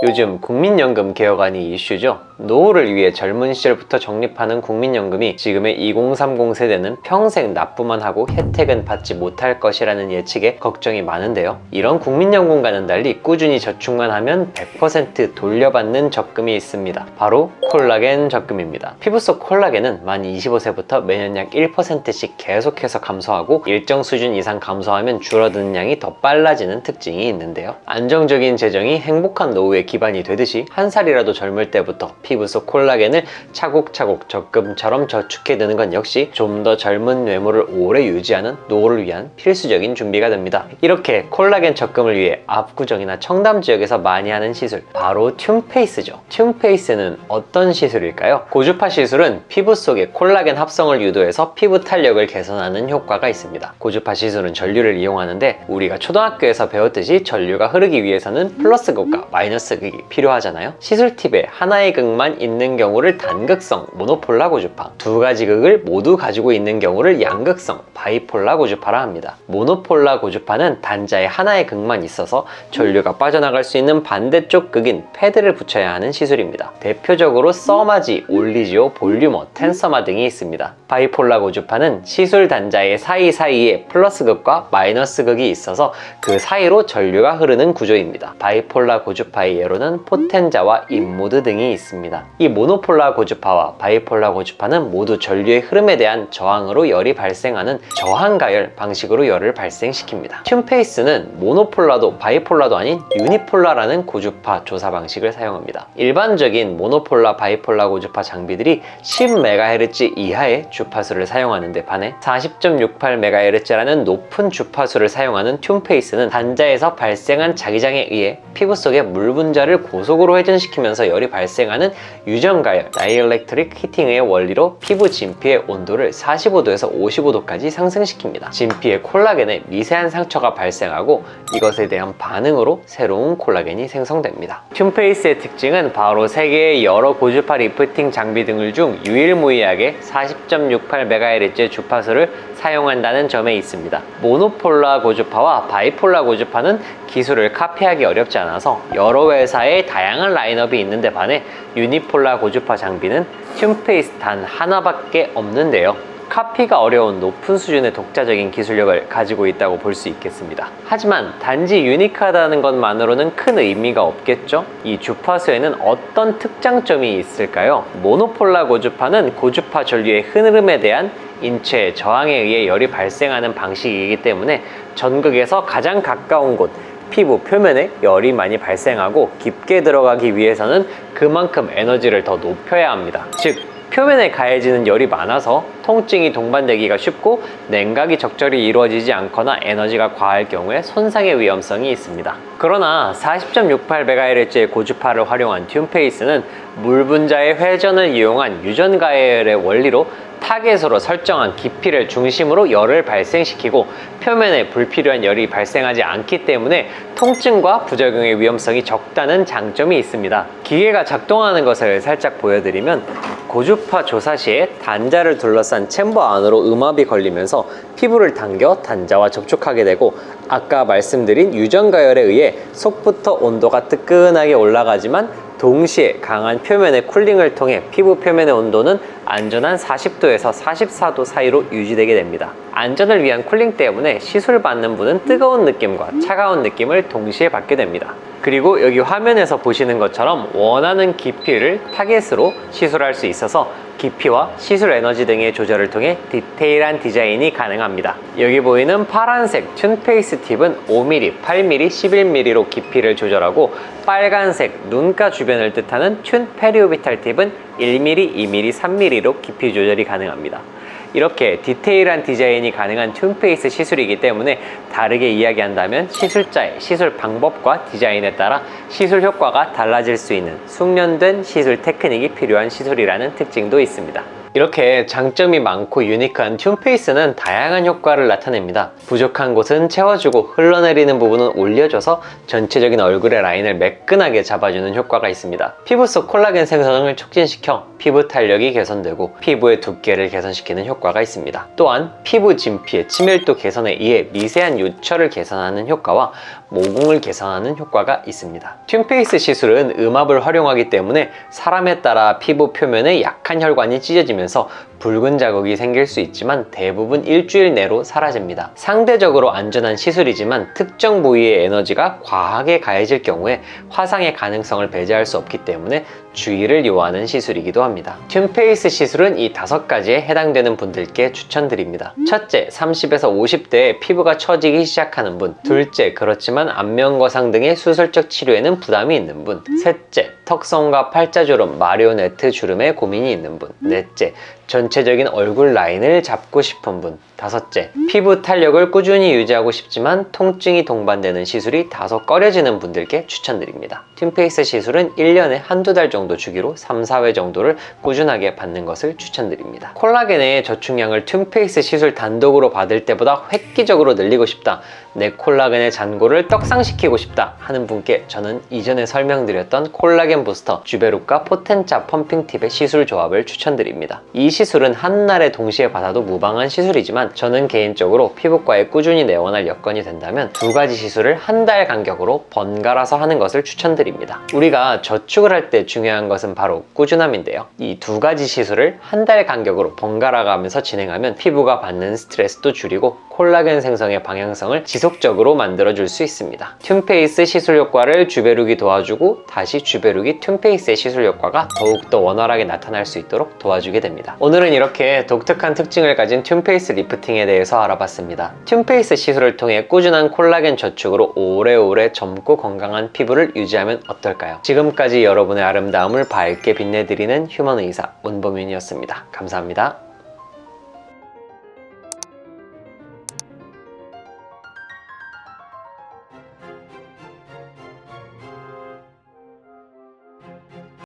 요즘 국민연금 개혁안이 이슈죠. 노후를 위해 젊은 시절부터 적립하는 국민연금이 지금의 2030 세대는 평생 납부만 하고 혜택은 받지 못할 것이라는 예측에 걱정이 많은데요. 이런 국민연금과는 달리 꾸준히 저축만 하면 100% 돌려받는 적금이 있습니다. 바로 콜라겐 적금입니다. 피부 속 콜라겐은 만 25세부터 매년 약 1%씩 계속해서 감소하고 일정 수준 이상 감소하면 줄어드는 양이 더 빨라지는 특징이 있는데요. 안정적인 재정이 행복한 노후의 기반이 되듯이 한 살이라도 젊을 때부터 피부 속 콜라겐을 차곡차곡 적금처럼 저축해두는 건 역시 좀 더 젊은 외모를 오래 유지하는 노후를 위한 필수적인 준비가 됩니다. 이렇게 콜라겐 적금을 위해 압구정이나 청담 지역에서 많이 하는 시술, 바로 튠페이스죠. 튠페이스는 어떤 시술일까요? 고주파 시술은 피부 속의 콜라겐 합성을 유도해서 피부 탄력을 개선하는 효과가 있습니다. 고주파 시술은 전류를 이용하는데 우리가 초등학교에서 배웠듯이 전류가 흐르기 위해서는 플러스 극과 마이너스 극이 필요하잖아요. 시술 팁에 하나의 극만 있는 경우를 단극성 모노폴라 고주파, 두 가지 극을 모두 가지고 있는 경우를 양극성 바이폴라 고주파라 합니다. 모노폴라 고주파는 단자에 하나의 극만 있어서 전류가 빠져나갈 수 있는 반대쪽 극인 패드를 붙여야 하는 시술입니다. 대표적으로 써마지, 올리지오, 볼류머, 텐서마 등이 있습니다. 바이폴라 고주파는 시술 단자의 사이사이에 플러스 극과 마이너스 극이 있어서 그 사이로 전류가 흐르는 구조입니다. 바이폴라 고주파의 예로는 포텐자와 인모드 등이 있습니다. 이 모노폴라 고주파와 바이폴라 고주파는 모두 전류의 흐름에 대한 저항으로 열이 발생하는 저항가열 방식으로 열을 발생시킵니다. 튠페이스는 모노폴라도 바이폴라도 아닌 유니폴라라는 고주파 조사 방식을 사용합니다. 일반적인 모노폴라 바이폴라 고주파 장비들이 10MHz 이하의 주파수를 사용하는데 반해 40.68MHz라는 높은 주파수를 사용하는 튠페이스는 단자에서 발생한 자기장에 의해 피부 속의 물 분자를 고속으로 회전시키면서 열이 발생하는 유전가열 다이엘렉트릭 히팅의 원리로 피부 진피의 온도를 45도에서 55도까지 상승시킵니다. 진피에 콜라겐의 미세한 상처가 발생하고 이것에 대한 반응으로 새로운 콜라겐이 생성됩니다. 튠페이스의 특징은 바로 세계의 여러 고주파 리프팅 장비 등을 중 유일무이하게 40.68MHz의 주파수를 사용한다는 점에 있습니다. 모노폴라 고주파와 바이폴라 고주파는 기술을 카피하기 어렵지 않아서 여러 회사의 다양한 라인업이 있는데 반해 유니폴라 고주파 장비는 튠페이스 단 하나밖에 없는데요. 카피가 어려운 높은 수준의 독자적인 기술력을 가지고 있다고 볼 수 있겠습니다. 하지만 단지 유니크하다는 것만으로는 큰 의미가 없겠죠? 이 주파수에는 어떤 특장점이 있을까요? 모노폴라 고주파는 고주파 전류의 흐름에 대한 인체의 저항에 의해 열이 발생하는 방식이기 때문에 전극에서 가장 가까운 곳, 피부 표면에 열이 많이 발생하고 깊게 들어가기 위해서는 그만큼 에너지를 더 높여야 합니다. 즉, 표면에 가해지는 열이 많아서 통증이 동반되기가 쉽고 냉각이 적절히 이루어지지 않거나 에너지가 과할 경우에 손상의 위험성이 있습니다. 그러나 40.68MHz의 고주파를 활용한 튠페이스는 물 분자의 회전을 이용한 유전가열의 원리로 타겟으로 설정한 깊이를 중심으로 열을 발생시키고 표면에 불필요한 열이 발생하지 않기 때문에 통증과 부작용의 위험성이 적다는 장점이 있습니다. 기계가 작동하는 것을 살짝 보여드리면 고주파 조사 시에 단자를 둘러싼 챔버 안으로 음압이 걸리면서 피부를 당겨 단자와 접촉하게 되고 아까 말씀드린 유전가열에 의해 속부터 온도가 뜨끈하게 올라가지만 동시에 강한 표면의 쿨링을 통해 피부 표면의 온도는 안전한 40도에서 44도 사이로 유지되게 됩니다. 안전을 위한 쿨링 때문에 시술 받는 분은 뜨거운 느낌과 차가운 느낌을 동시에 받게 됩니다. 그리고 여기 화면에서 보시는 것처럼 원하는 깊이를 타겟으로 시술할 수 있어서 깊이와 시술 에너지 등의 조절을 통해 디테일한 디자인이 가능합니다. 여기 보이는 파란색 튠페이스 팁은 5mm, 8mm, 11mm로 깊이를 조절하고 빨간색 눈가 주변을 뜻하는 튠 페리오비탈 팁은 1mm, 2mm, 3mm로 깊이 조절이 가능합니다. 이렇게 디테일한 디자인이 가능한 튠페이스 시술이기 때문에 다르게 이야기한다면 시술자의 시술 방법과 디자인에 따라 시술 효과가 달라질 수 있는 숙련된 시술 테크닉이 필요한 시술이라는 특징도 있습니다. 이렇게 장점이 많고 유니크한 튠페이스는 다양한 효과를 나타냅니다. 부족한 곳은 채워주고 흘러내리는 부분은 올려줘서 전체적인 얼굴의 라인을 매끈하게 잡아주는 효과가 있습니다. 피부 속 콜라겐 생성을 촉진시켜 피부 탄력이 개선되고 피부의 두께를 개선시키는 효과가 있습니다. 또한 피부 진피의 친밀도 개선에 의해 미세한 요철을 개선하는 효과와 모공을 개선하는 효과가 있습니다. 튠페이스 시술은 음압을 활용하기 때문에 사람에 따라 피부 표면에 약한 혈관이 찢어지면서 붉은 자국이 생길 수 있지만 대부분 일주일 내로 사라집니다. 상대적으로 안전한 시술이지만 특정 부위의 에너지가 과하게 가해질 경우에 화상의 가능성을 배제할 수 없기 때문에 주의를 요하는 시술이기도 합니다. 튠페이스 시술은 이 5가지에 해당되는 분들께 추천드립니다. 첫째, 30에서 50대에 피부가 처지기 시작하는 분. 둘째, 그렇지만 안면거상 등의 수술적 치료에는 부담이 있는 분. 셋째, 턱선과 팔자주름, 마리오네트 주름에 고민이 있는 분. 넷째, 전체적인 얼굴 라인을 잡고 싶은 분. 다섯째, 피부 탄력을 꾸준히 유지하고 싶지만 통증이 동반되는 시술이 다소 꺼려지는 분들께 추천드립니다. 튠페이스 시술은 1년에 한두 달 정도 주기로 3, 4회 정도를 꾸준하게 받는 것을 추천드립니다. 콜라겐의 저축량을 튠페이스 시술 단독으로 받을 때보다 획기적으로 늘리고 싶다, 내 콜라겐의 잔고를 떡상시키고 싶다 하는 분께 저는 이전에 설명드렸던 콜라겐 부스터 주베룩과 포텐자 펌핑팁의 시술 조합을 추천드립니다. 이 시술은 한날에 동시에 받아도 무방한 시술이지만 저는 개인적으로 피부과에 꾸준히 내원할 여건이 된다면 2가지 시술을 한 달 간격으로 번갈아서 하는 것을 추천드립니다. 우리가 저축을 할 때 중요한 것은 바로 꾸준함인데요. 이 2가지 시술을 한 달 간격으로 번갈아 가면서 진행하면 피부가 받는 스트레스도 줄이고 콜라겐 생성의 방향성을 지속적으로 만들어줄 수 있습니다. 튠페이스 시술 효과를 주베룩이 도와주고 다시 주베룩이 튠페이스의 시술 효과가 더욱더 원활하게 나타날 수 있도록 도와주게 됩니다. 오늘은 이렇게 독특한 특징을 가진 튠페이스 리프팅에 대해서 알아봤습니다. 튠페이스 시술을 통해 꾸준한 콜라겐 저축으로 오래오래 젊고 건강한 피부를 유지하면 어떨까요? 지금까지 여러분의 아름다움을 밝게 빛내드리는 휴먼 의사 문보민이었습니다. 감사합니다.